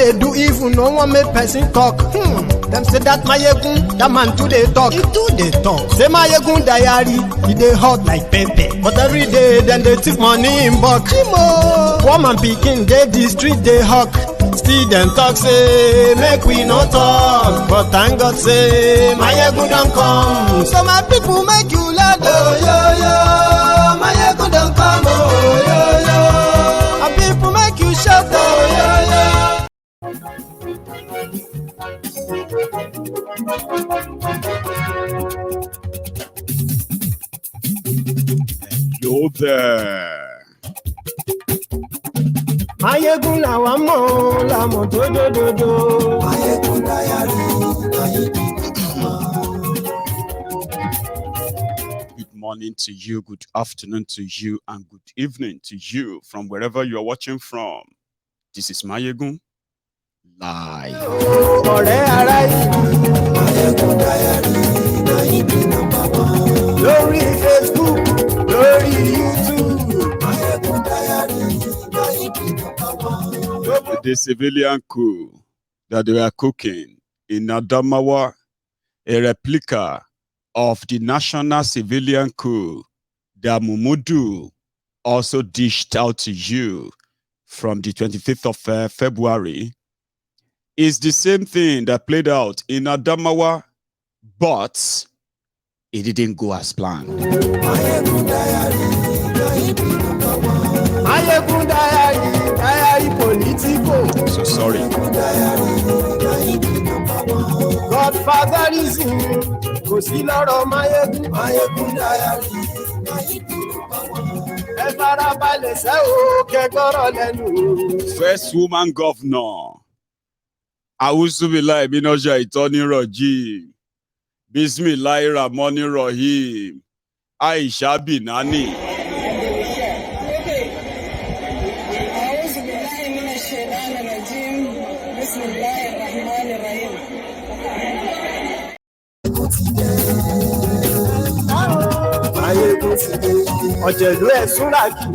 they do evil, no one make person talk. Them say that Mayegun, that man too they talk. He too they talk. Say Mayegun diary, he they hot like pepper. But every day, then they take money in bulk. Woman picking, they the street, they hawk. Still them talk, say, make we no talk. But thank God, say, Mayegun don't come. So my people make you laugh. Oh, yo, yo, Mayegun don't come. Oh, yo, yo. And people make you shout. Oh, yo, yo. Hello there. Mayegun làwa mọ̀ làmọ̀ tó dòdòdò. Mayegun diary, Good morning to you, good afternoon to you, and good evening to you from wherever you are watching from. This is Mayegun live. Ọ̀rẹ́ ara yìí. Mayegun diary, lórí Facebook, lórí YouTube. Mayegun diary. The civilian coup that they were cooking in Adamawa, a replica of the national civilian coup that Mumudu also dished out to you from the 25th of February, is the same thing that played out in Adamawa, but it didn't go as planned. So sorry. Godfatherism, kò sí lọ́rọ̀ Mayegun. Mayegun diary. Ẹ farabalẹ̀ ṣe o, kẹ́gbọ́rọ̀ lẹ́nu. First woman governor. Awuzubillahi minash shaitani rajim. Bismillahir rahmanir rahim. Aisha Binani. Ọ̀jẹ̀lú ẹ̀ súnràkì.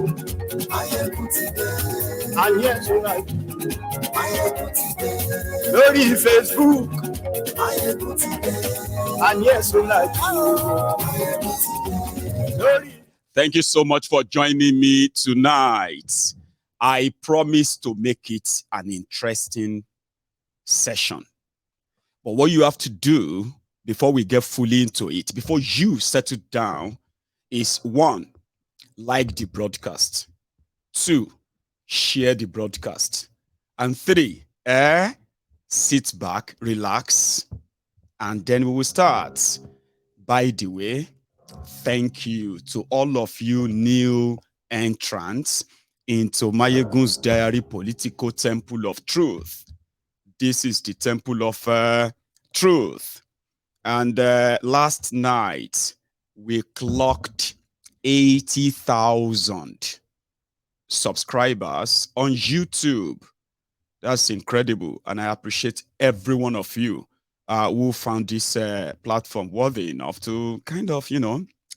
Àní ẹ̀ súnràkì. Lórí Facebook. Àní ẹ̀ súnràkì. Thank you so much for joining me tonight. I promise to make it an interesting session. But what you have to do before we get fully into it, before you settle down, is 1, like the broadcast. 2, share the broadcast. And 3, sit back, relax, and then we will start. By the way, thank you to all of you new entrants into Mayegun's Diary Political Temple of Truth. This is the Temple of Truth. And last night, we clocked 80,000 subscribers on YouTube. That's incredible. And I appreciate every one of you who found this platform worthy enough to kind of,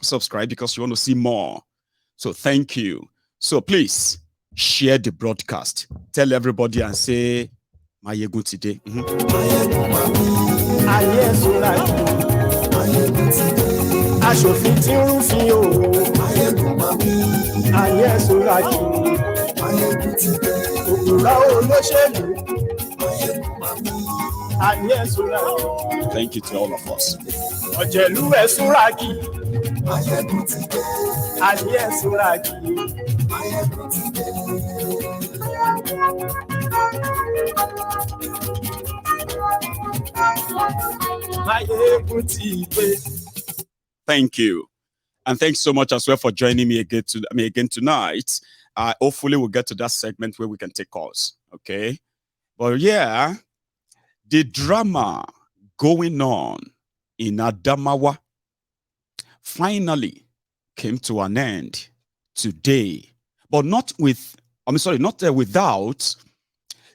subscribe because you want to see more. So thank you. So please share the broadcast. Tell everybody and say, Mayegun today. Aṣòfin tí ń rúfin o. Ayé ẹ̀sùnra kì í. Òpùrọ̀ olóṣèlú. Ayé ẹ̀sùnra kì í. Thank you to all of us. Ọ̀jẹ̀lú ẹ̀sùnra kì í. Ayé ẹ̀sùnra kì í. Mayegun ti dé. Thank you. And thanks so much as well for joining me again tonight. Hopefully we'll get to that segment where we can take calls. Okay. But yeah, the drama going on in Adamawa finally came to an end today. But not without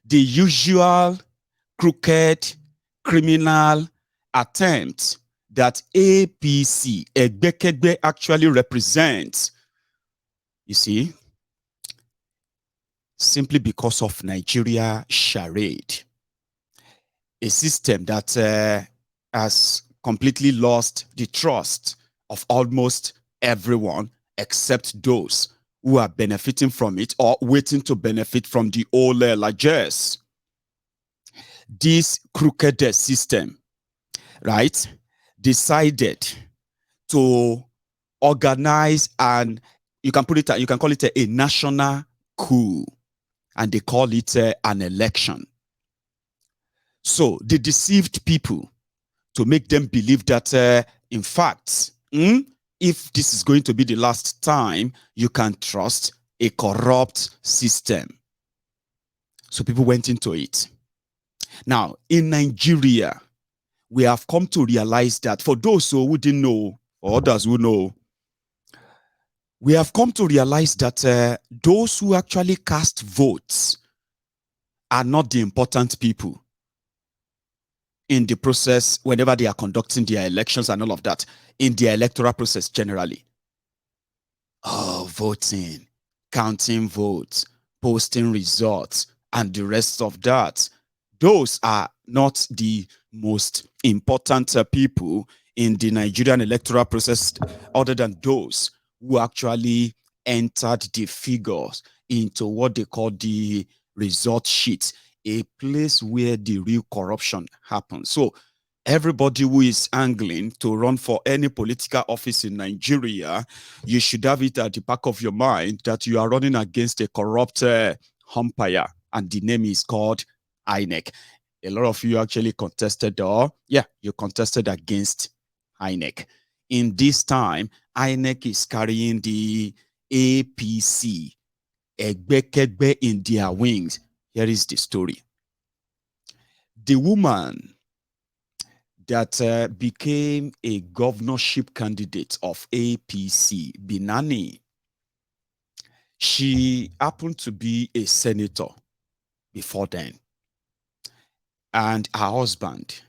the usual crooked criminal attempt that APC, Egbekegbe, actually represents. You see, simply because of Nigeria charade. a system that has completely lost the trust of almost everyone except those who are benefiting from it or waiting to benefit from the old largesse. This crooked system, right, decided to organize, and you can call it a national coup, and they call it an election. So they deceived people to make them believe that, in fact, if this is going to be the last time you can trust a corrupt system. So people went into it. Now, in Nigeria, we have come to realize that for those who didn't know, or others who know, we have come to realize that those who actually cast votes are not the important people in the process whenever they are conducting their elections and all of that, in the electoral process generally. Oh, voting, counting votes, posting results, and the rest of that. Those are not the most important people in the Nigerian electoral process, other than those who actually entered the figures into what they call the result sheet, a place where the real corruption happens. So everybody who is angling to run for any political office in Nigeria, you should have it at the back of your mind that you are running against a corrupt umpire, and the name is called INEC. A lot of you actually contested, you contested against INEC. In this time, INEC is carrying the APC, Egbekegbe, in their wings. Here is the story. The woman that became a governorship candidate of APC, Binani, she happened to be a senator before then. And her husband,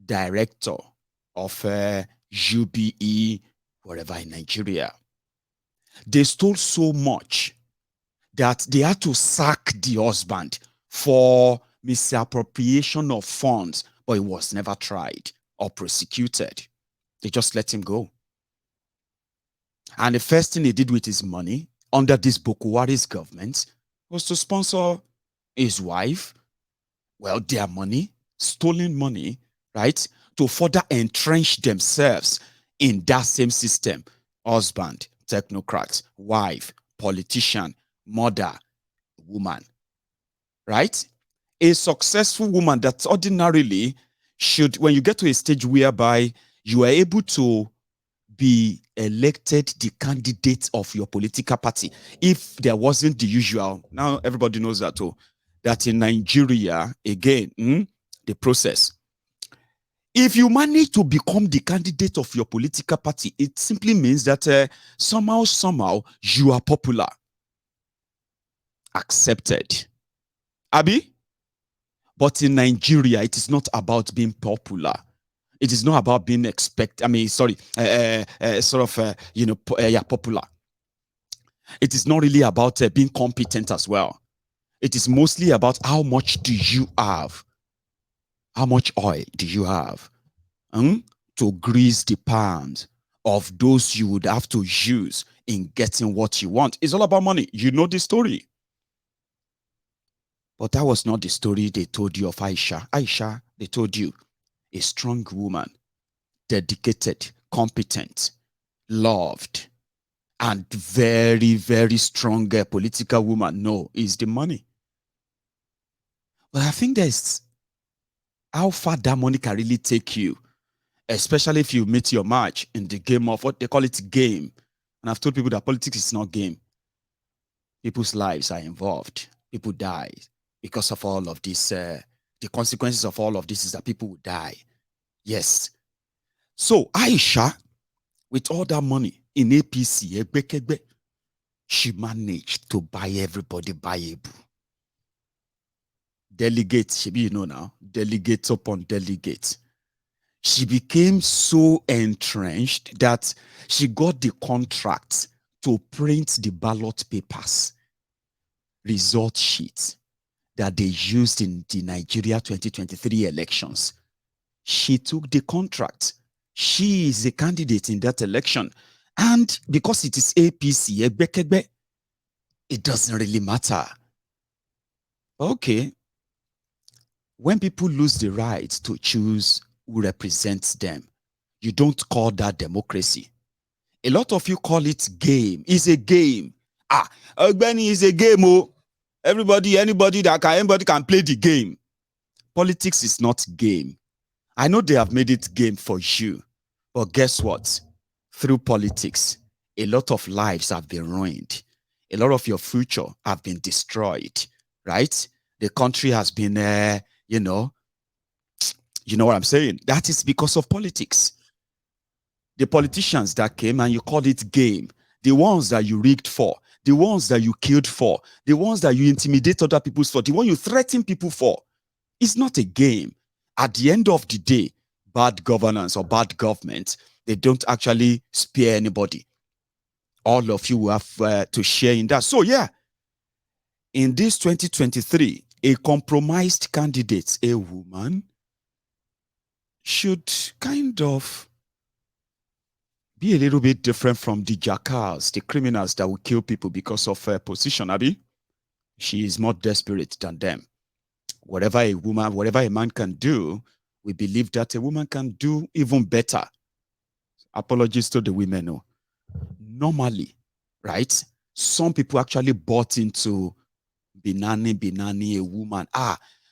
director of UBE, wherever in Nigeria. They stole so much that they had to sack the husband for misappropriation of funds, but he was never tried or prosecuted. They just let him go. And the first thing he did with his money under this Boko Haram's government was to sponsor his wife, their money, stolen money, right, to further entrench themselves in that same system. Husband, technocrat, wife, politician, mother, woman, right? A successful woman that ordinarily should, when you get to a stage whereby you are able to be elected the candidate of your political party, if there wasn't the usual, now everybody knows that, that in Nigeria, again, the process. If you manage to become the candidate of your political party, it simply means that somehow, you are popular. Accepted. Abi? But in Nigeria, it is not about being popular. It is not about being popular. It is not really about being competent as well. It is mostly about how much do you have? How much oil do you have to grease the palms of those you would have to use in getting what you want? It's all about money. You know the story. But that was not the story they told you of Aisha. Aisha, they told you, a strong woman, dedicated, competent, loved, and very, very strong political woman. No, it's the money. But I think there's how far that money can really take you, especially if you meet your match in the game of what they call it game. And I've told people that politics is not game. People's lives are involved. People die because of all of this. The consequences of all of this is that people will die. Yes. So Aisha, with all that money in APC, she managed to buy everybody buyable. Delegates, you know now, delegates upon delegates. She became so entrenched that she got the contract to print the ballot papers, result sheets, that they used in the Nigeria 2023 elections. She took the contract. She is a candidate in that election. And because it is APC, it doesn't really matter. Okay. When people lose the right to choose who represents them, you don't call that democracy. A lot of you call it game. It's a game. Benny is a game. Oh, anybody can play the game. Politics is not game. I know they have made it game for you, but guess what? Through politics, a lot of lives have been ruined. A lot of your future have been destroyed, right? The country has been, you know what I'm saying? That is because of politics. The politicians that came and you called it game, the ones that you rigged for, the ones that you killed for, the ones that you intimidate other people for, the one you threaten people for, it's not a game. At the end of the day, bad governance or bad government, they don't actually spare anybody. All of you have to share in that. So yeah, in this 2023, a compromised candidate, a woman, should kind of be a little bit different from the jackals, the criminals that will kill people because of her position, Abby. She is more desperate than them. Whatever a man can do, we believe that a woman can do even better. Apologies to the women. No. Normally, right? Some people actually bought into Binani, a woman.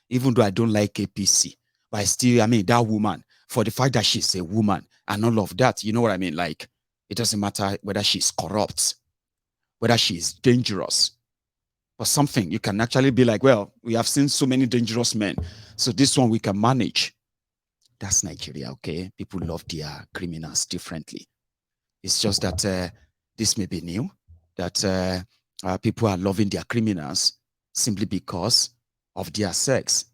Even though I don't like APC, but that woman, for the fact that she's a woman and all of that, you know what I mean? Like, it doesn't matter whether she's corrupt, whether she's dangerous, or something. You can actually be like, well, we have seen so many dangerous men, so this one we can manage. That's Nigeria, okay? People love their criminals differently. It's just that this may be new, that people are loving their criminals simply because of their sex,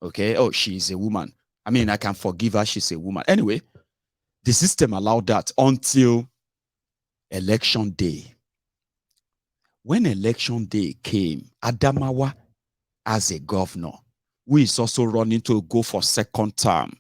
okay? Oh, she's a woman. I can forgive her, she's a woman. Anyway, the system allowed that until election day. When election day came, Adamawa, as a governor, who is also running to go for second term,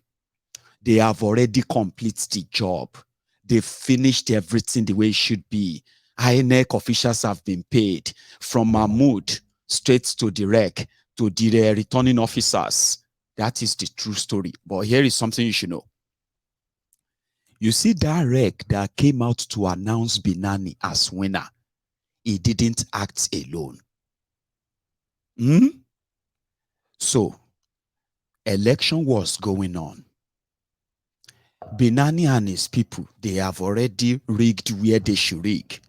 they have already completed the job. They finished everything the way it should be. INEC officials have been paid from Mahmoud straight to the REC, to the returning officers. That is the true story. But here is something you should know. You see that REC that came out to announce Binani as winner, he didn't act alone. So, election was going on. Binani and his people, they have already rigged where they should rig.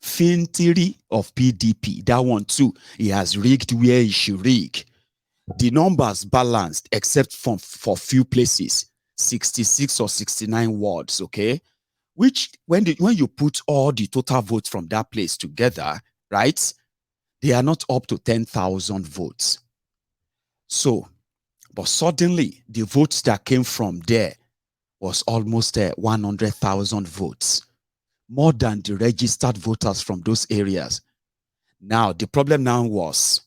Fintiri of PDP, that one too, he has rigged where he should rig. The numbers balanced except for few places, 66 or 69 wards, okay? Which, when you put all the total votes from that place together, right, they are not up to 10,000 votes. So, but suddenly, the votes that came from there was almost 100,000 votes, more than the registered voters from those areas. Now, the problem then was,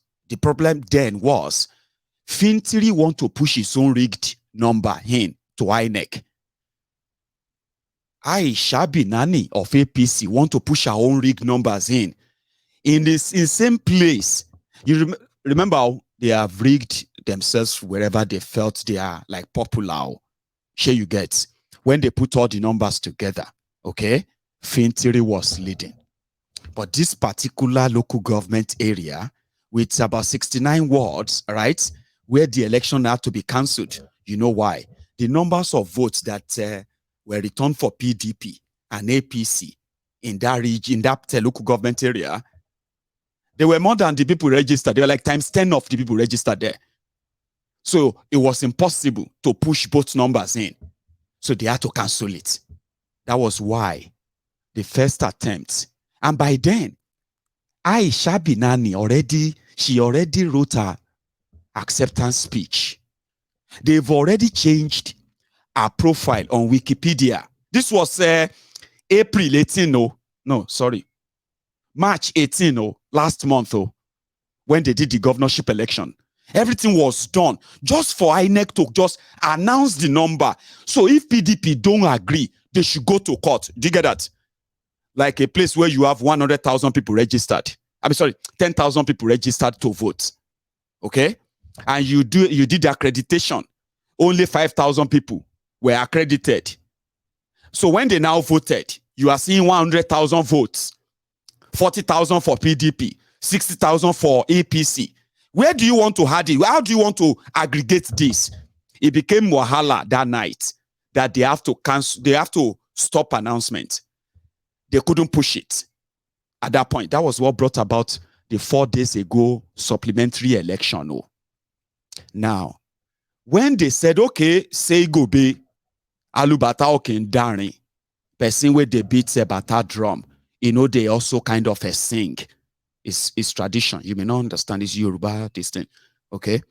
Fintiri want to push his own rigged number in to INEC. Aisha Binani of APC want to push her own rigged numbers in the same place. You remember how they have rigged themselves wherever they felt they are like popular. Sure, you get when they put all the numbers together. Okay, Fintiri was leading, but this particular local government area with about 69 wards, right, where the election had to be cancelled. You know why? The numbers of votes that were returned for PDP and APC in that region, in that local government area, they were more than the people registered. They were like times 10 of the people registered there. So it was impossible to push both numbers in. So they had to cancel it. That was why the first attempt. And by then, Aisha Binani already wrote her acceptance speech. They've already changed her profile on Wikipedia. This was April 18, March 18, last month, when they did the governorship election. Everything was done just for INEC to just announce the number. So if PDP don't agree, they should go to court. Do you get that? Like a place where you have 100,000 people registered. 10,000 people registered to vote. Okay? And you did the accreditation. Only 5,000 people were accredited. So when they now voted, you are seeing 100,000 votes, 40,000 for PDP, 60,000 for APC. Where do you want to add it? How do you want to aggregate this? It became wahala that night that they have to cancel, they have to stop announcement. They couldn't push it at that point. That was what brought about the 4 days ago supplementary election. Oh. Now, when they said, okay, say go be alubata okin dari, person where they beat a bata drum, they also kind of sing. It's tradition. You may not understand. It's Yoruba, this thing. Okay?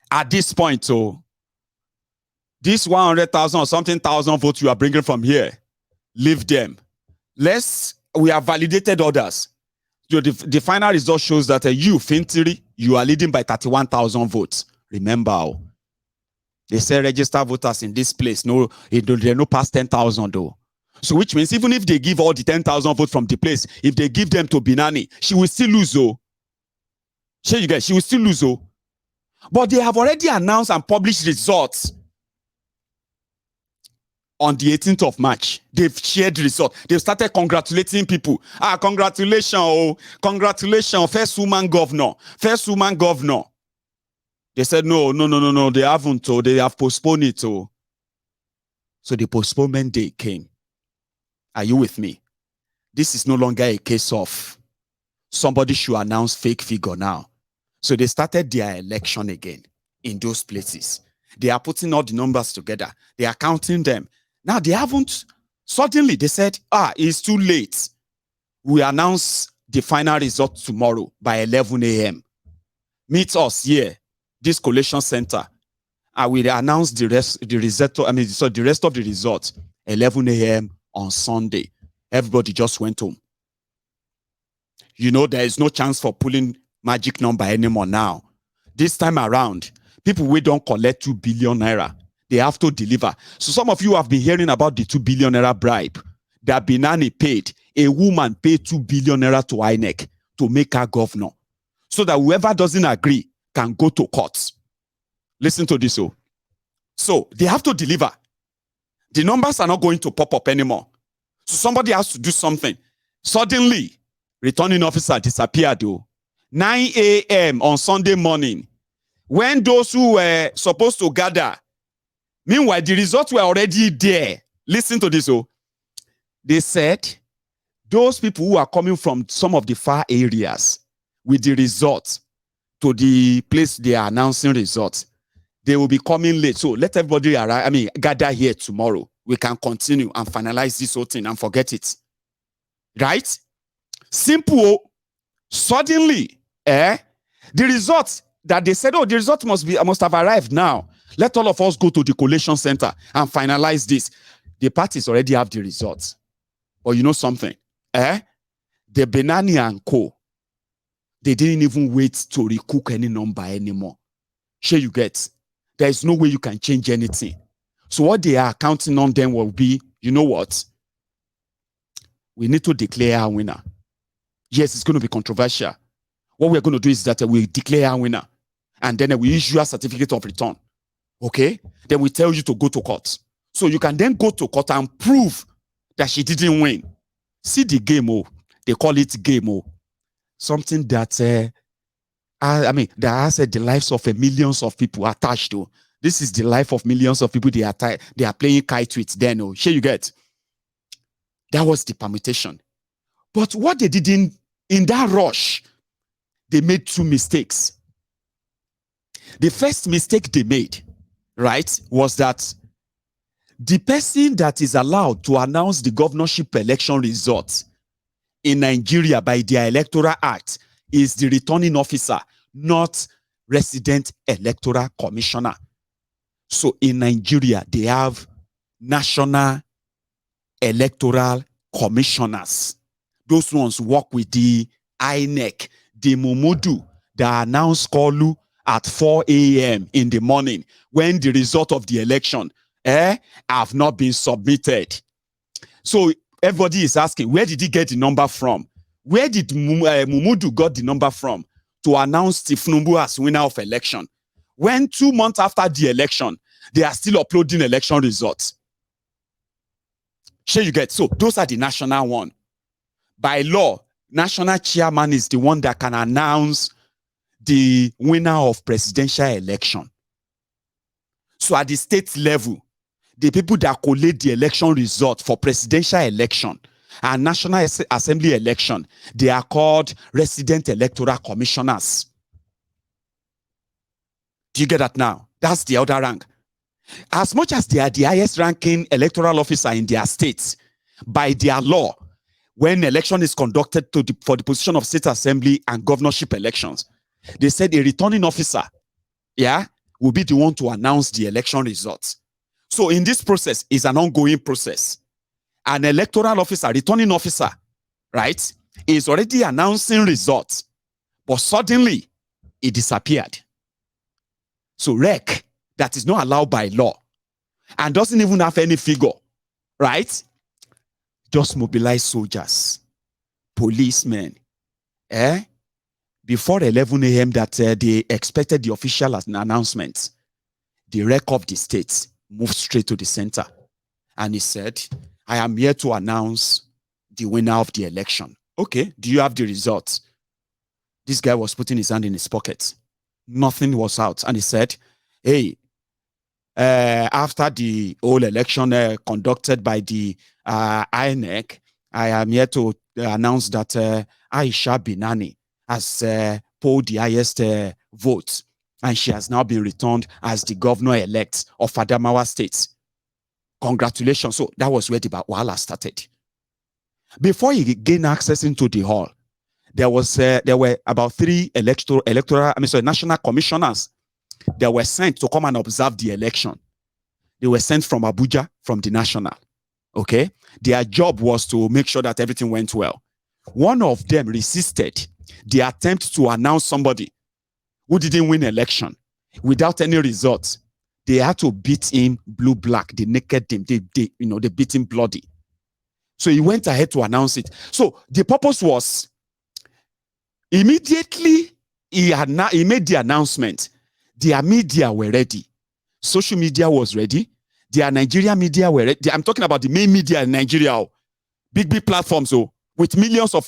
At this point, so this 100,000 or something thousand votes you are bringing from here, leave them. We have validated others. So the final result shows that you, Fintiri, you are leading by 31,000 votes. Remember, they say register voters in this place. No, they no past 10,000 though. So which means even if they give all the 10,000 votes from the place, if they give them to Binani, she will still lose. Oh, she will still lose. Oh, but they have already announced and published results on the 18th of March. They've shared the result. They've started congratulating people. Congratulations, oh, congratulations, first woman governor. They said no, they haven't. Oh, they have postponed it. Oh, so the postponement day came. Are you with me? This is no longer a case of somebody should announce fake figure now. So they started their election again in those places. They are putting all the numbers together. They are counting them. Now they haven't. Suddenly they said, it's too late. We announce the final result tomorrow by 11 a.m. Meet us here, this collation center. I will announce the rest of the results 11 a.m. on Sunday. Everybody just went home. There is no chance for pulling magic number anymore now. This time around, people we don't collect 2 billion naira. They have to deliver. So some of you have been hearing about the 2 billion naira bribe that Binani paid. A woman paid 2 billion naira to INEC to make her governor, so that whoever doesn't agree can go to court. Listen to this. So they have to deliver. The numbers are not going to pop up anymore. So somebody has to do something. Suddenly, returning officer disappeared. 9 a.m. on Sunday morning, when those who were supposed to gather, meanwhile, the results were already there. Listen to this. They said those people who are coming from some of the far areas with the results to the place they are announcing results, they will be coming late. So let everybody gather here tomorrow. We can continue and finalize this whole thing and forget it. Right? Simple. Suddenly, the results that they said, the result must have arrived now. Let all of us go to the collation center and finalize this. The parties already have the results. But you know something? The Binani and Co., they didn't even wait to recook any number anymore. Sure you get? There is no way you can change anything. So what they are counting on them will be, you know what? We need to declare our winner. Yes, it's going to be controversial. What we're going to do is that we declare our winner. And then we issue a certificate of return. Okay? Then we tell you to go to court. So you can then go to court and prove that she didn't win. See the game, they call it game, something that that has the lives of millions of people attached to. This is the life of millions of people they are playing kite with. Then, here you get. That was the permutation. But what they did in that rush, they made 2 mistakes. The first mistake they made, right, was that the person that is allowed to announce the governorship election results in Nigeria by their Electoral Act is the returning officer, not resident electoral commissioner. So in Nigeria, they have national electoral commissioners. Those ones work with the INEC, the Momodu, that announced Kolu at 4 a.m. in the morning when the result of the election have not been submitted. So everybody is asking, where did he get the number from? Where did Mumudu got the number from to announce Tifnumbu as winner of election? When 2 months after the election, they are still uploading election results. Sure you get? So those are the national one. By law, national chairman is the one that can announce the winner of presidential election. So at the state level, the people that collate the election result for presidential election and National Assembly election, they are called resident electoral commissioners. Do you get that now? That's the other rank. As much as they are the highest ranking electoral officer in their states, by their law, when election is conducted for the position of state assembly and governorship elections, they said a returning officer, will be the one to announce the election results. So in this process is an ongoing process. An electoral officer, returning officer, right, is already announcing results, but suddenly it disappeared. So REC, that is not allowed by law and doesn't even have any figure, right? Just mobilize soldiers, policemen, before 11 a.m. that they expected the official announcement. The REC of the state moved straight to the center and he said, I am here to announce the winner of the election. Okay, do you have the results? This guy was putting his hand in his pocket. Nothing was out. And he said, hey, after the whole election conducted by the INEC, I am here to announce that Aisha Binani has polled the highest votes, and she has now been returned as the governor-elect of Adamawa State. Congratulations. So that was where the Wahala started. Before he gained access into the hall, there were about 3 national commissioners that were sent to come and observe the election. They were sent from Abuja, from the national. Okay? Their job was to make sure that everything went well. One of them resisted the attempt to announce somebody who didn't win election without any results. They had to beat him blue-black. They naked him. They beat him bloody. So he went ahead to announce it. So the purpose was, immediately he made the announcement, their media were ready. Social media was ready. Their Nigerian media were ready. I'm talking about the main media in Nigeria. Big platforms, with millions of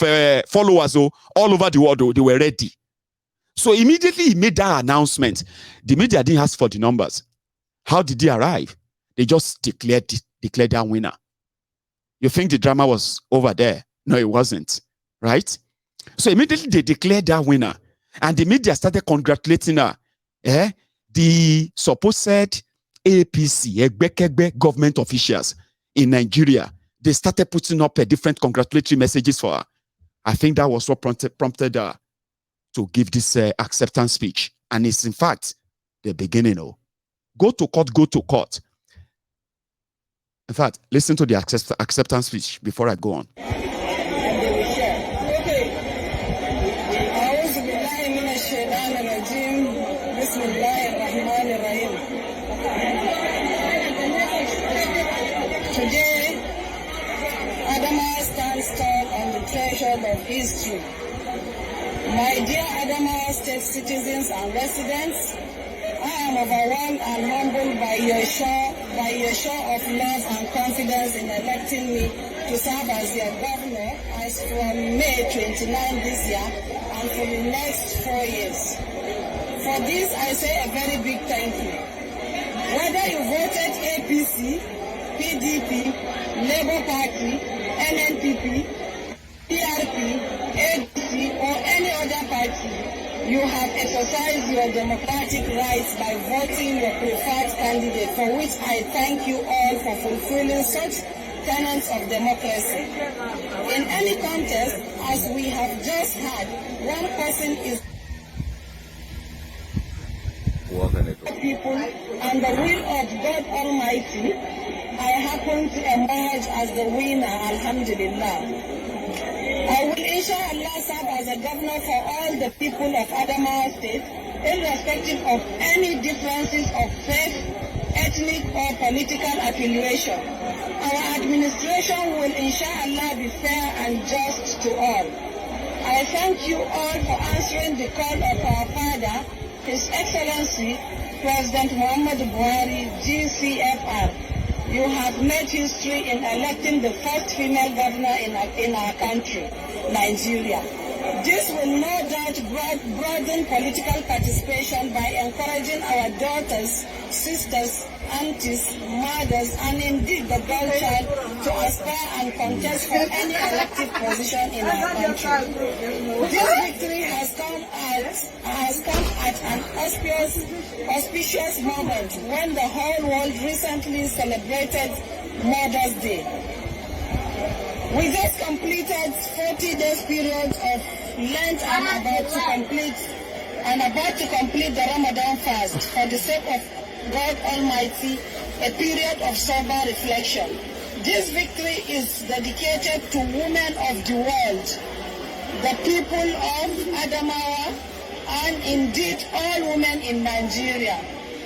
followers all over the world. They were ready. So immediately he made that announcement. The media didn't ask for the numbers. How did they arrive? They just declared that winner. You think the drama was over there? No, it wasn't. Right? So immediately they declared that winner. And the media started congratulating her. The supposed APC, Egbekegbe government officials in Nigeria, they started putting up different congratulatory messages for her. I think that was what prompted her to give this acceptance speech. And it's in fact the beginning. Go to court. In fact, listen to the acceptance speech before I go on. Today, Adamawa stands tall on the threshold of history. My dear Adamawa State citizens and residents, I am overwhelmed and humbled by your show of love and confidence in electing me to serve as your governor as from May 29 this year and for the next 4 years. For this, I say a very big thank you. Whether you voted APC, PDP, Labour Party, NNPP, PRP, ADC, or any other party, you have exercised your democratic rights by voting your preferred candidate, for which I thank you all for fulfilling such tenets of democracy. In any contest, as we have just had, one person is people, and the will of God Almighty, I happen to emerge as the winner, alhamdulillah. I will inshallah serve as a governor for all the people of Adamawa State, irrespective of any differences of faith, ethnic or political affiliation. Our administration will inshallah be fair and just to all. I thank you all for answering the call of our father, His Excellency, President Muhammad Buhari, GCFR. You have made history in electing the first female governor in our country, Nigeria. This will no doubt broaden political participation by encouraging our daughters, sisters, aunties, mothers, and indeed the girl child to aspire and contest for any elective position in our country. This victory has come at an auspicious moment when the whole world recently celebrated Mother's Day. We just completed 40 days period of Lent and about to complete the Ramadan fast for the sake of God Almighty, a period of sober reflection. This victory is dedicated to women of the world, the people of Adamawa, and indeed all women in Nigeria.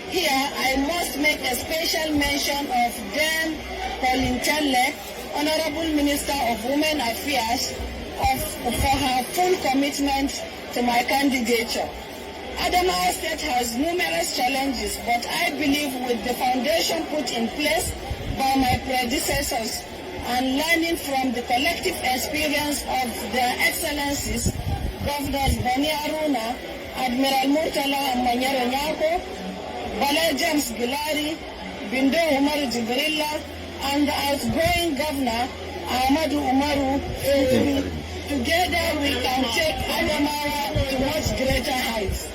Here, I must make a special mention of Dame Pauline Telle, Honorable Minister of Women Affairs, for her full commitment to my candidature. Adamawa State has numerous challenges, but I believe with the foundation put in place by my predecessors and learning from the collective experience of their excellencies, Governors Bani Aruna, Admiral Murtala Manyaro Nyako, Bala James Gilari, Bindo Umaru Jibrilla, and the outgoing Governor Ahmadu Umaru Fintiri. Together we can take Adamawa to much greater heights.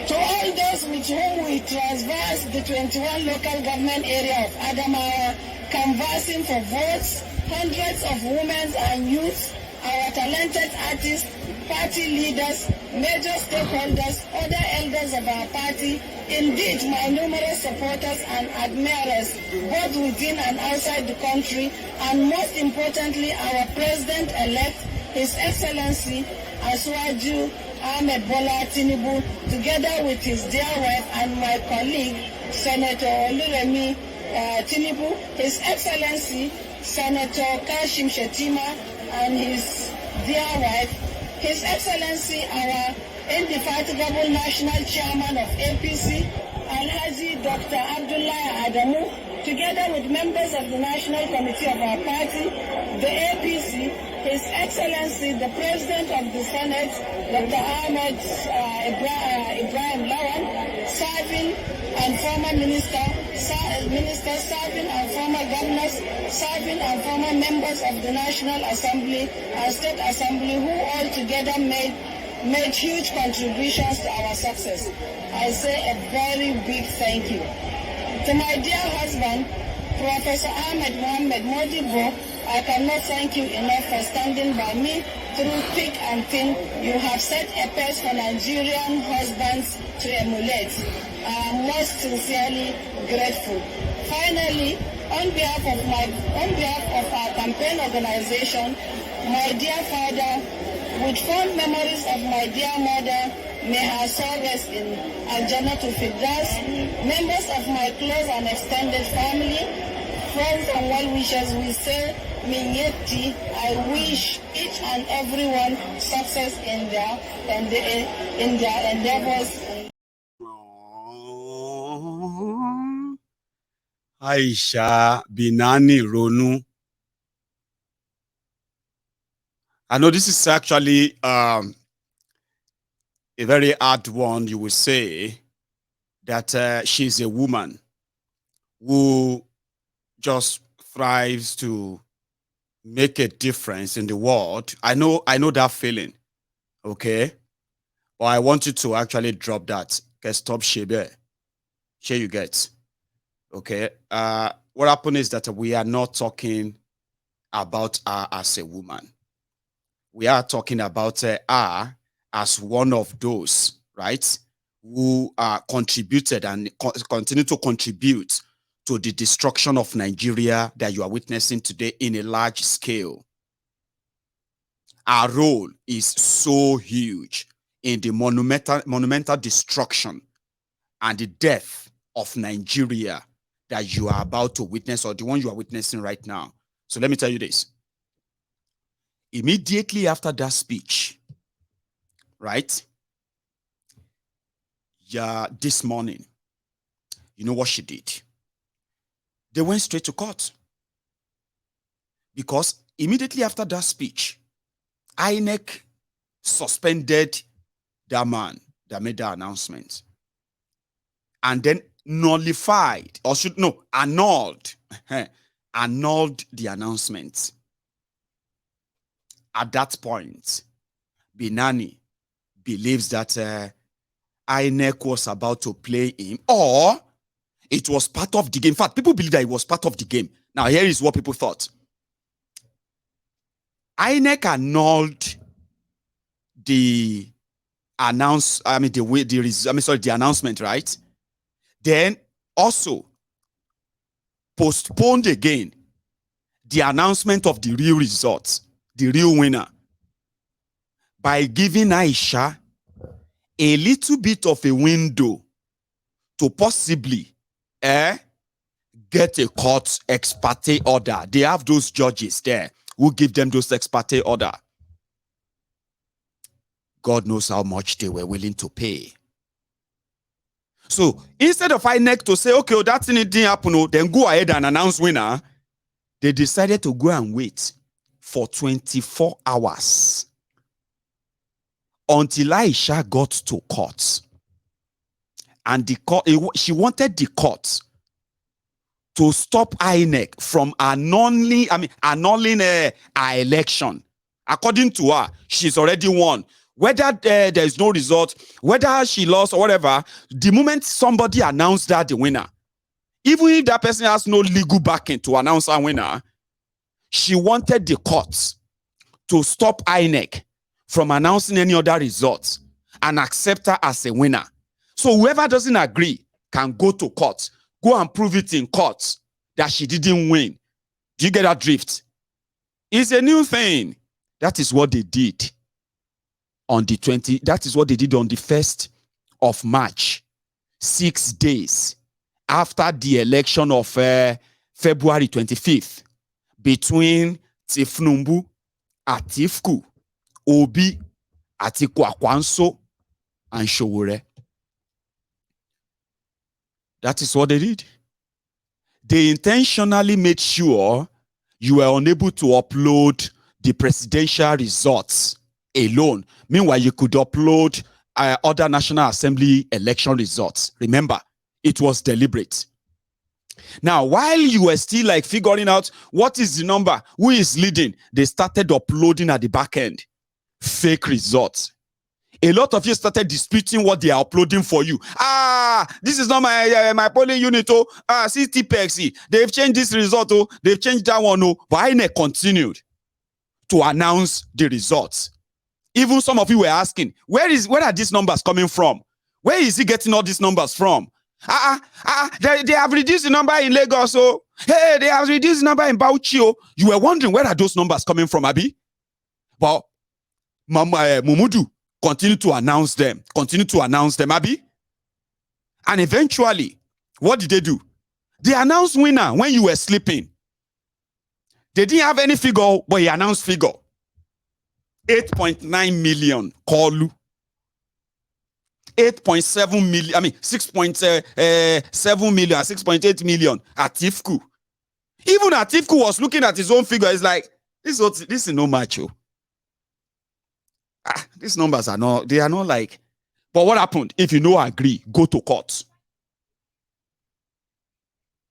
To all those with whom we traverse the 21 local government area of Adamawa, canvassing for votes, hundreds of women and youths, our talented artists, party leaders, major stakeholders, other elders of our party, indeed my numerous supporters and admirers, both within and outside the country, and most importantly, our President-elect, His Excellency, Asiwaju Ahmed Bola Tinubu, together with his dear wife and my colleague, Senator Oluremi Tinubu, His Excellency, Senator Kashim Shettima, and his dear wife, His Excellency, our indefatigable National Chairman of APC, Alhaji Dr. Abdullah Adamu, together with members of the National Committee of our party, the APC, His Excellency, the President of the Senate, Dr. Ahmed Ibrahim Lawan, serving and former ministers, serving and former governors, serving and former members of the National Assembly and State Assembly, who all together made huge contributions to our success. I say a very big thank you. To my dear husband, Professor Ahmed Mohamed Modibo, I cannot thank you enough for standing by me through thick and thin. You have set a pace for Nigerian husbands to emulate. I am most sincerely grateful. Finally, on behalf of our campaign organization, my dear father, with fond memories of my dear mother, may her soul rest in Al-Jannah-tul Firdaus, members of my close and extended family, friends and well-wishers, we say, Minyeti, I wish each and everyone success in their endeavors. Aisha Binani Ronu. I know this is actually a very hard one, you will say, that she's a woman who just thrives to make a difference in the world. I know that feeling, okay? But I want you to actually drop that. Okay, stop shebe. Here you get. Okay. What happened is that we are not talking about her as a woman. We are talking about her as one of those, right, who contributed and continue to contribute to the destruction of Nigeria that you are witnessing today in a large scale. our role is so huge in the monumental destruction and the death of Nigeria that you are about to witness, or the one you are witnessing right now. So let me tell you this. Immediately after that speech, right? Yeah, this morning, you know what she did? They went straight to court. Because immediately after that speech, INEC suspended that man that made that announcement and then nullified, or annulled the announcement. At that point, Binani believes that INEC was about to play him, or it was part of the game. In fact, people believe that it was part of the game. Now, here is what people thought. INEC annulled the announcement, right? Then also postponed again the announcement of the real results, the real winner, by giving Aisha a little bit of a window to possibly get a court ex parte order. They have those judges there who give them those ex parte order. God knows how much they were willing to pay. So instead of INEC to say, okay, that thing didn't happen, then go ahead and announce winner, they decided to go and wait for 24 hours until Aisha got to court. And the court, she wanted the court to stop INEC from annulling her election. According to her, she's already won. Whether there is no result, whether she lost or whatever, the moment somebody announced that the winner, even if that person has no legal backing to announce a winner, she wanted the court to stop INEC from announcing any other results and accept her as a winner. So whoever doesn't agree can go to court, go and prove it in court that she didn't win. Do you get that drift? It's a new thing. That is what they did on the 20th. That is what they did on the 1st of March, 6 days after the election of February 25th between Tifnumbu, Atifku, Obi, Atikwakwanso, and Showore. That is what they did. They intentionally made sure you were unable to upload the presidential results alone. Meanwhile, you could upload other National Assembly election results. Remember, it was deliberate. Now, while you were still like figuring out what is the number, who is leading, they started uploading at the back end fake results. A lot of you started disputing what they are uploading for you. This is not my polling unit. CTPXC. They've changed this result. They've changed that one. But INEC continued to announce the results. Even some of you were asking, where are these numbers coming from? Where is he getting all these numbers from? They have reduced the number in Lagos. Hey, they have reduced the number in Bauchi. You were wondering, where are those numbers coming from, Abi? But Mumudu continued to announce them. Abi. And eventually, what did they do? They announced winner when you were sleeping. They didn't have any figure, but he announced figure. 8.9 million Kolu. 8.7 million, 6.7 million, 6.8 million Atifku. Even Atifku was looking at his own figure. It's like, this is no match. These numbers are not, they are not like, but what happened? If you agree, go to court.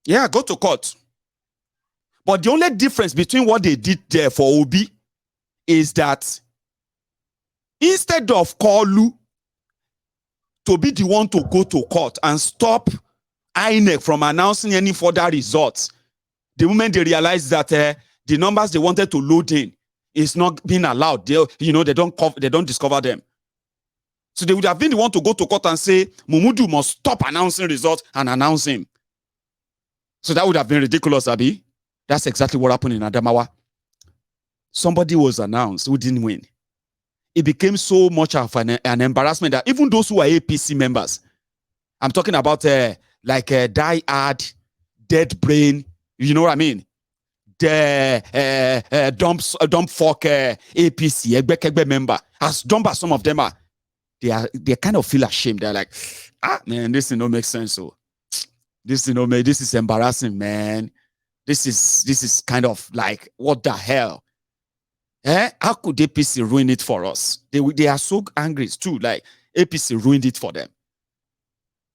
Yeah, go to court. But the only difference between what they did there for Obi is that instead of Kolu to be the one to go to court and stop INEC from announcing any further results, the moment they realized that the numbers they wanted to load in is not being allowed, they don't discover them. So they would have been the one to go to court and say, Mumudu must stop announcing results and announce him. So that would have been ridiculous, Abi. That's exactly what happened in Adamawa. somebody was announced who didn't win, it became so much of an embarrassment that even those who are APC members, I'm talking about like a die-hard, dead brain, you know what I mean? The dump fuck APC, Egbe member, as dumb as some of them are, they kind of feel ashamed. They're like, man, this no make sense. So this is embarrassing, man. This is kind of like, what the hell? How could APC ruin it for us? They are so angry too. Like APC ruined it for them.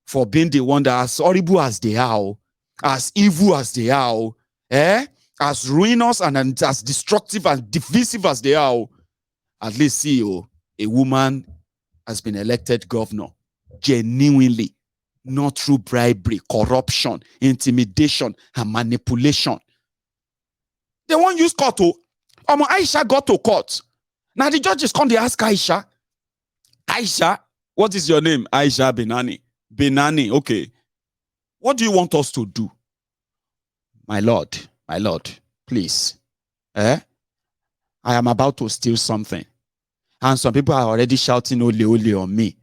For being the one that as horrible as they are, as evil as they are, as ruinous and as destructive and divisive as they are, at least see a woman has been elected governor genuinely, not through bribery, corruption, intimidation, and manipulation. They won't use court. Aisha got to court. Now the judges come, they ask Aisha, what is your name? Aisha Binani. Binani, okay. What do you want us to do? My lord, please. I am about to steal something. And some people are already shouting ole ole on me.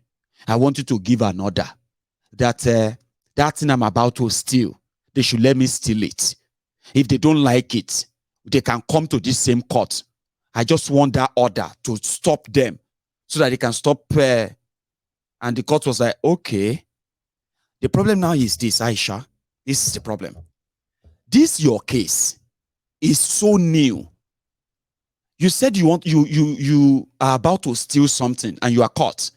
I want you to give an order that that thing I'm about to steal, they should let me steal it. If they don't like it, they can come to this same court. I just want that order to stop them so that they can stop. And the court was like, okay. The problem now is this, Aisha. This is the problem. This your case is so new. You said you are about to steal something and you are caught.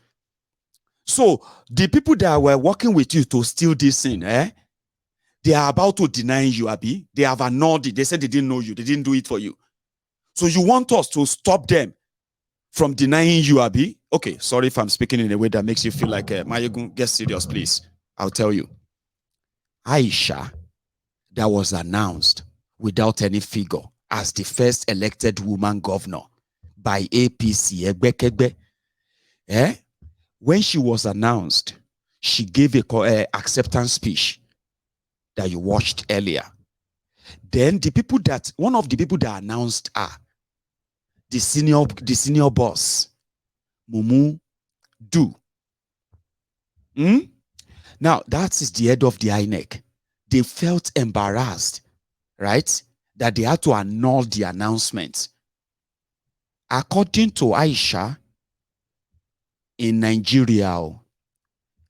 So the people that were working with you to steal this thing, they are about to deny you, Abi. They have annulled it. They said they didn't know you. They didn't do it for you. So you want us to stop them from denying you, Abi? Okay, sorry if I'm speaking in a way that makes you feel like, Mayegun, get serious, please. I'll tell you. Aisha, that was announced without any figure as the first elected woman governor by APC, Egbe. When she was announced, she gave a acceptance speech that you watched earlier. Then one of the people that announced her, the senior boss, Mumu Du. Now, that is the head of the INEC. They felt embarrassed, right? That they had to annul the announcement. According to Aisha, in Nigeria,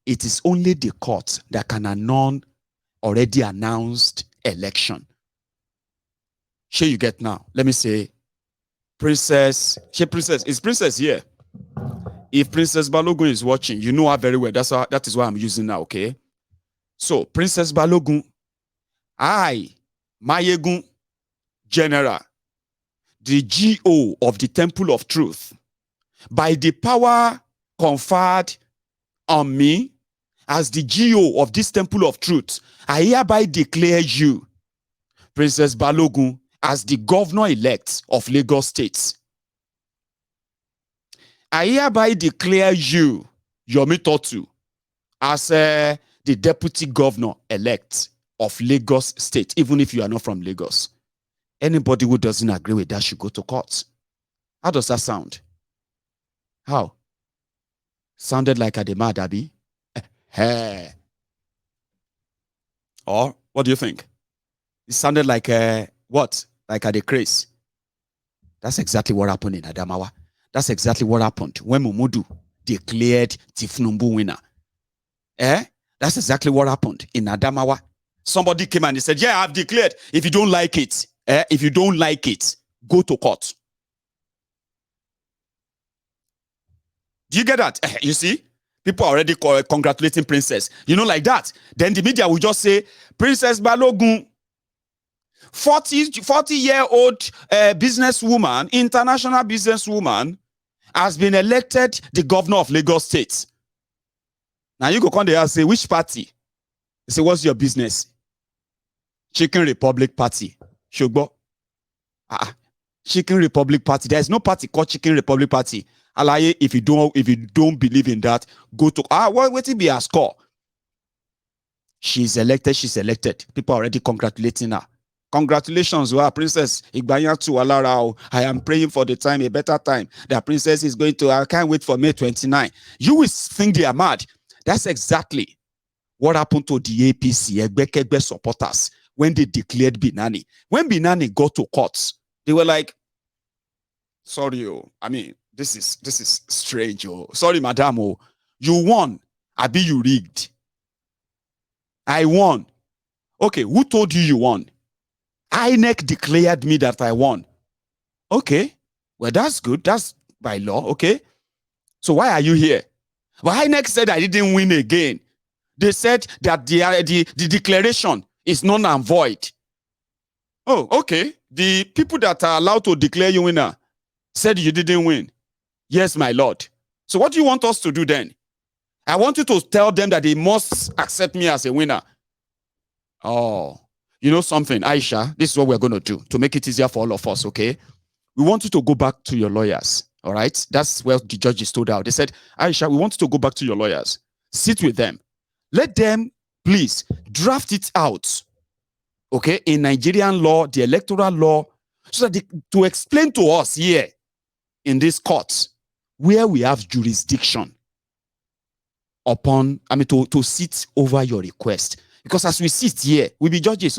it is only the court that can annul already announced election. Sure, you get now. Let me say, Princess here. If Princess Balogun is watching, you know her very well. That is why I'm using now, okay? So, Princess Balogun, Mayegun General, the GO of the Temple of Truth, by the power conferred on me as the GO of this Temple of Truth, I hereby declare you, Princess Balogun, as the governor-elect of Lagos State. I hereby declare you, Yomi Totu, as the deputy governor-elect of Lagos State, even if you are not from Lagos. Anybody who doesn't agree with that should go to court. How does that sound? How? Sounded like Adamawa, Dabi? Or what do you think? It sounded like what? Like Adekres. That's exactly what happened in Adamawa. That's exactly what happened when Mumudu declared Tifnumbu winner. That's exactly what happened in Adamawa. Somebody came and he said, yeah, I've declared. If you don't like it, go to court. Do you get that? You see? People are already congratulating Princess. You know, like that. Then the media will just say, Princess Balogun, 40-year-old businesswoman, international businesswoman, has been elected the governor of Lagos State. Now you go come there and say, which party? They say, what's your business? Chicken Republic Party. Shogbo. Chicken Republic Party. There is no party called Chicken Republic Party. Alaye, if you don't believe in that, go to what it be a score. She's elected. People are already congratulating her. congratulations, Princess Igbayatu Alarao. I am praying for the time, a better time. The princess is going to, I can't wait for May 29. You will think they are mad. That's exactly what happened to the APC, Egbekegbe supporters, when they declared Binani. When Binani got to court, they were like, sorry, I mean, this is strange. Sorry, madam, you won. Abi, you rigged. I won. Okay, who told you won? INEC declared me that I won. Okay, well, that's good. That's by law, okay? So why are you here? Well, INEC said I didn't win again. They said that the declaration is null and void. Oh, okay. The people that are allowed to declare you winner said you didn't win. Yes, my lord. So what do you want us to do then? I want you to tell them that they must accept me as a winner. Oh, you know something, Aisha? This is what we're going to do to make it easier for all of us, okay? We want you to go back to your lawyers, all right? That's where the judges stood out. They said, Aisha, we want you to go back to your lawyers. Sit with them. Let them, please, draft it out, okay, in Nigerian law, the electoral law, so that to explain to us here in this court where we have jurisdiction upon, to sit over your request. Because as we sit here, we be judges,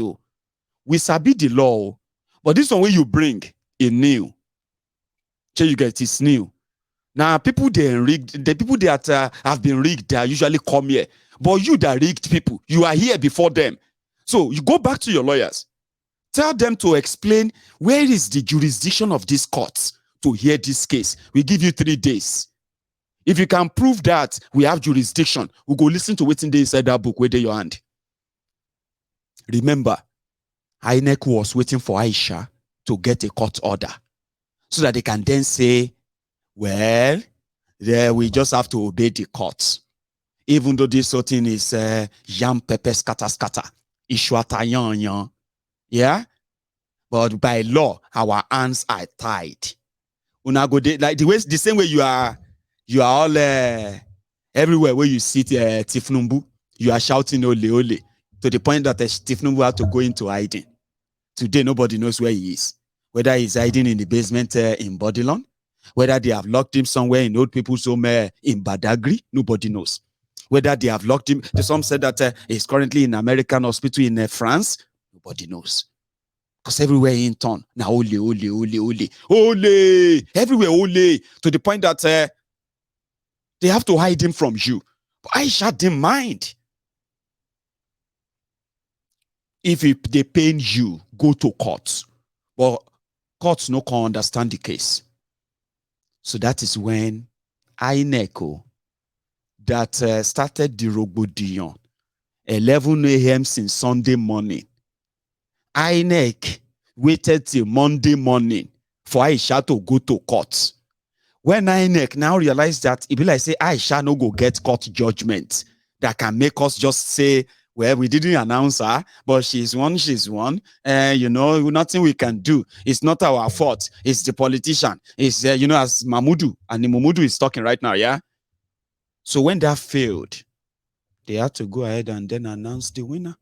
we sabi the law, but this one where you bring a new, so you get it's new. Now, people they rigged, the people that have been rigged, they usually come here. But you that rigged people, you are here before them. So you go back to your lawyers. Tell them to explain where is the jurisdiction of this court to hear this case. We give you 3 days. If you can prove that we have jurisdiction, we'll go listen to what's inside that book where they your hand. Remember, INEC was waiting for Aisha to get a court order so that they can then say, well, we just have to obey the court. Even though this sort thing is yam pepper scatter scatter. Ishwata yan yan. Yeah? But by law, our hands are tied. Una go like the same way you are all everywhere where you sit Tifnumbu, you are shouting ole ole to the point that Tifnumbu had to go into hiding. Today, nobody knows where he is. Whether he's hiding in the basement in Bodilon, whether they have locked him somewhere in old people's home in Badagry, nobody knows. Whether they have locked him, some said that he's currently in American hospital in France, nobody knows. Because everywhere in town, now ole, ole, ole, ole, ole, everywhere ole, to the point that they have to hide him from you. But Aisha didn't mind. If they pain you, go to court. But courts no can understand the case. So that is when INEC that started the Rogbodion 11 a.m. since Sunday morning. INEC waited till Monday morning for Aisha to go to court. When INEC now realized that it be like say Aisha no go get court judgment that can make us just say, well, we didn't announce her, but she's won. Nothing we can do. It's not our fault. It's the politician. It's, as Mamudu, and Mamudu is talking right now, yeah? So when that failed, they had to go ahead and then announce the winner.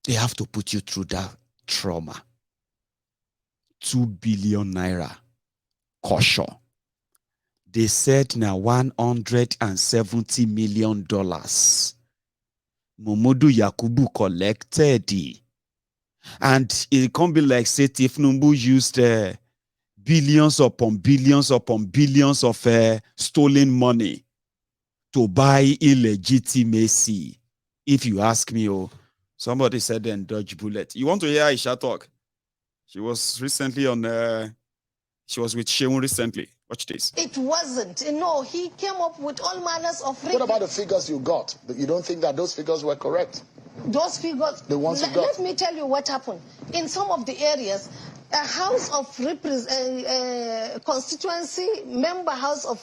They have to put you through that trauma. 2 billion naira caution. They said now $170 million. Momodu Yakubu collected. And it can't be like say Tifnumbu used billions upon billions upon billions of stolen money to buy illegitimacy. If you ask me, somebody said then dodge bullet. You want to hear Aisha talk? She was recently on, she was with Sheun recently. Watch this. It wasn't. No, he came up with all manners of... What about the figures you got? You don't think that those figures were correct? Those figures... The ones you got? Let me tell you what happened. In some of the areas, a house of constituency, member house of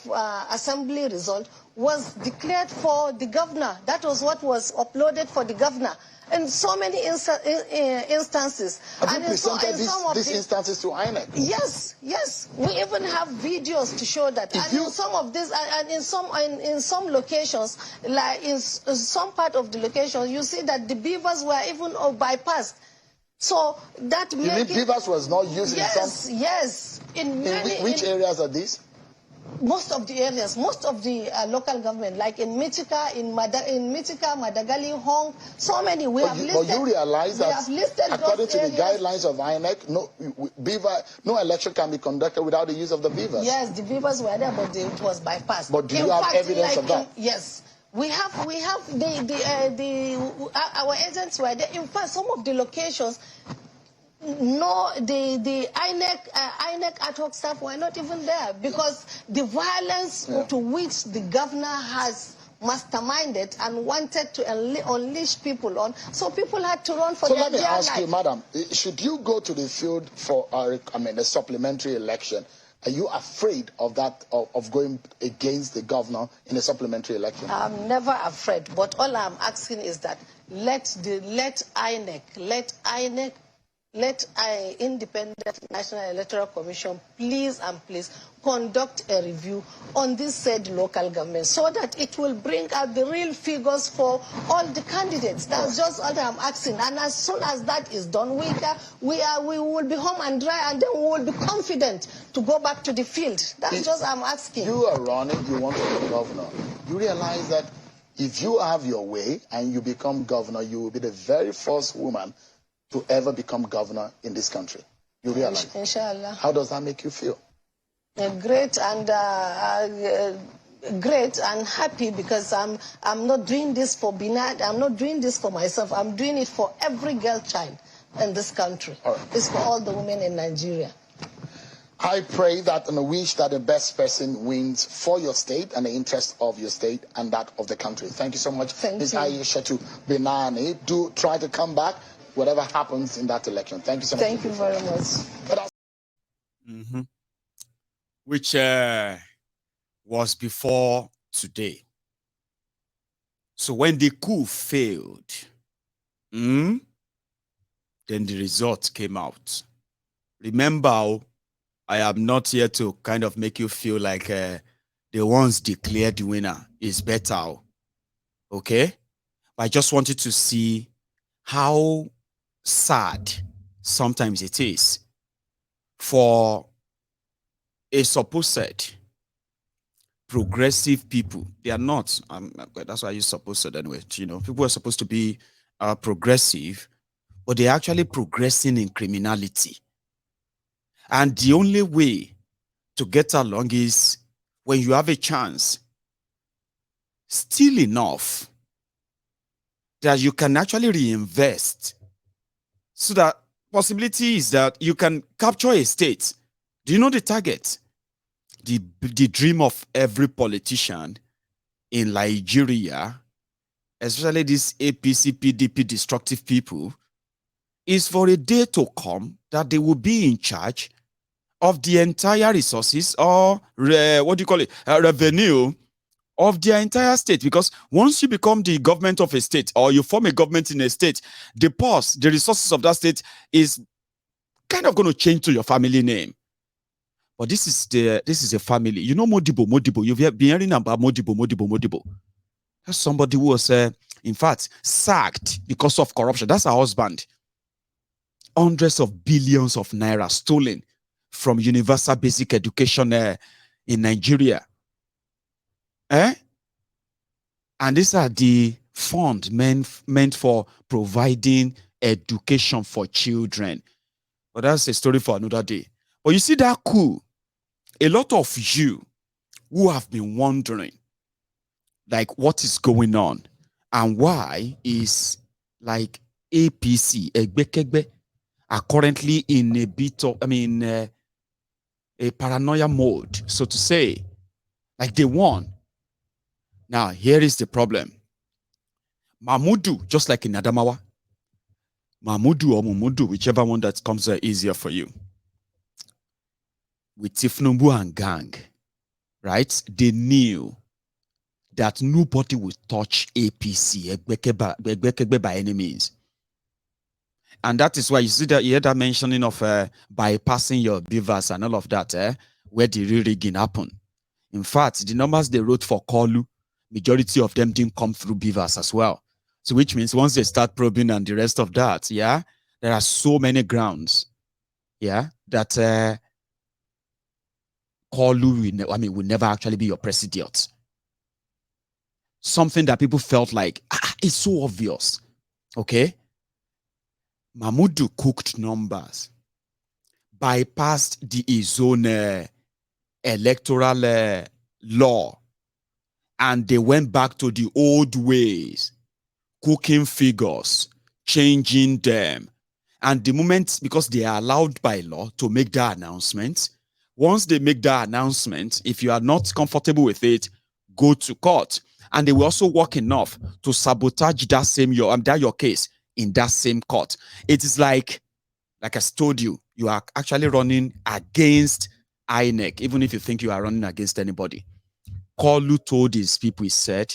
assembly result was declared for the governor. That was what was uploaded for the governor. in so many instances. Have And you presented these instances to INEC? Yes, yes. We even have videos to show that. And in some of this, and in some locations, like in some part of the locations, you see that the beavers were even bypassed. So that you mean beavers was not used in some? Yes. In which areas are these? Most of the areas, most of the local government, like in Mitika, Madagali, Hong, so many we have listed. But you realize that according to the guidelines of INEC, no election can be conducted without the use of the beavers. Yes, the beavers were there, but it was bypassed. But do you have evidence of that? Yes. We have our agents were there. In fact, some of the locations, no, the INEC ad hoc staff were not even there because the violence to which the governor has masterminded and wanted to unleash people on, so people had to run for their life. So let me ask you, madam, should you go to the field for a supplementary election? Are you afraid of that, of going against the governor in a supplementary election? I'm never afraid, but all I'm asking is that let Independent National Electoral Commission please conduct a review on this said local government so that it will bring out the real figures for all the candidates. That's just all I'm asking. And as soon as that is done, we will be home and dry, and then we will be confident to go back to the field. That's just I'm asking. You are running, you want to be governor. You realize that if you have your way and you become governor, you will be the very first woman to ever become governor in this country. You realize? Inshallah. How does that make you feel? Great and happy, because I'm not doing this for Binani. I'm not doing this for myself. I'm doing it for every girl child in this country. All right. It's for all the women in Nigeria. I pray that and wish that the best person wins for your state and the interest of your state and that of the country. Thank you so much, Ms. Aisha Binani. Do try to come back, whatever happens in that election. Thank you so much. Thank you very much. Which was before today. So when the coup failed, then the results came out. Remember, I am not here to kind of make you feel like the ones declared the winner is better. Okay? But I just wanted to see how sad sometimes it is for a supposed progressive people. They are not. That's why I use supposed anyway. You know, people are supposed to be progressive, but they're actually progressing in criminality. And the only way to get along is when you have a chance, still enough that you can actually reinvest. So that possibility is that you can capture a state. Do you know the target? The dream of every politician in Nigeria, especially these APC, PDP destructive people, is for a day to come that they will be in charge of the entire resources, or revenue of their entire state. Because once you become the government of a state, or you form a government in a state, the resources of that state is kind of going to change to your family name. But this is a family. You know Modibo. You've been hearing about Modibo. That's somebody who was, in fact, sacked because of corruption. That's her husband. Hundreds of billions of naira stolen from universal basic education in Nigeria. And these are the funds meant for providing education for children. But that's a story for another day. But you see that coup, a lot of you who have been wondering, like, what is going on and why is like APC, Egbekegbe, are currently in a bit of, a paranoia mode, so to say. Like they won. Now, here is the problem. Mahmudu, just like in Adamawa, Mahmudu or Mumudu, whichever one that comes easier for you, with Tifnumbu and gang, right? They knew that nobody would touch APC, Egbekegbe by any means. And that is why you see that you hear that mentioning of bypassing your beavers and all of that, where the real rigging happened. In fact, the numbers they wrote for Kolu, majority of them didn't come through beavers as well. So which means once they start probing and the rest of that, there are so many grounds, that Kolu will never actually be your president. Something that people felt like, it's so obvious, okay? Mahmudu cooked numbers, bypassed his own electoral law, and they went back to the old ways, cooking figures, changing them. And the moment, because they are allowed by law to make that announcement, once they make that announcement, if you are not comfortable with it, go to court. And they will also work enough to sabotage that same your case in that same court. It is like I told you, you are actually running against INEC, even if you think you are running against anybody. Kolu told his people, he said,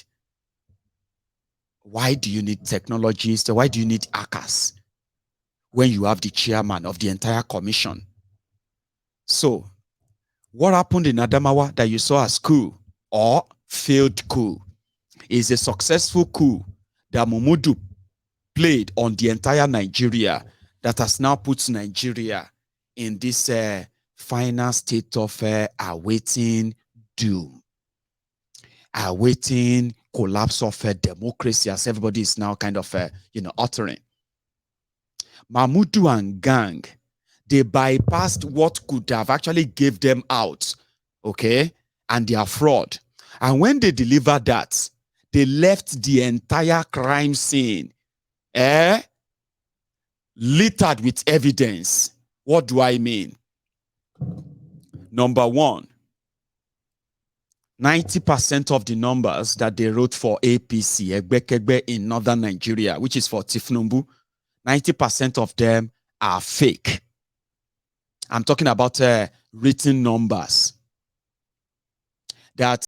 why do you need technologists? Why do you need hackers when you have the chairman of the entire commission? So, what happened in Adamawa that you saw as coup or failed coup is a successful coup that Mahmudu played on the entire Nigeria that has now put Nigeria in this final state of awaiting doom, awaiting collapse of democracy, as everybody is now kind of uttering. Mahmudu and gang, they bypassed what could have actually gave them out, okay, and their fraud. And when they delivered that, they left the entire crime scene littered with evidence. What do I mean? Number one, 90% of the numbers that they wrote for APC, Egbekegbe in northern Nigeria, which is for Tifnumbu, 90% of them are fake. I'm talking about written numbers. That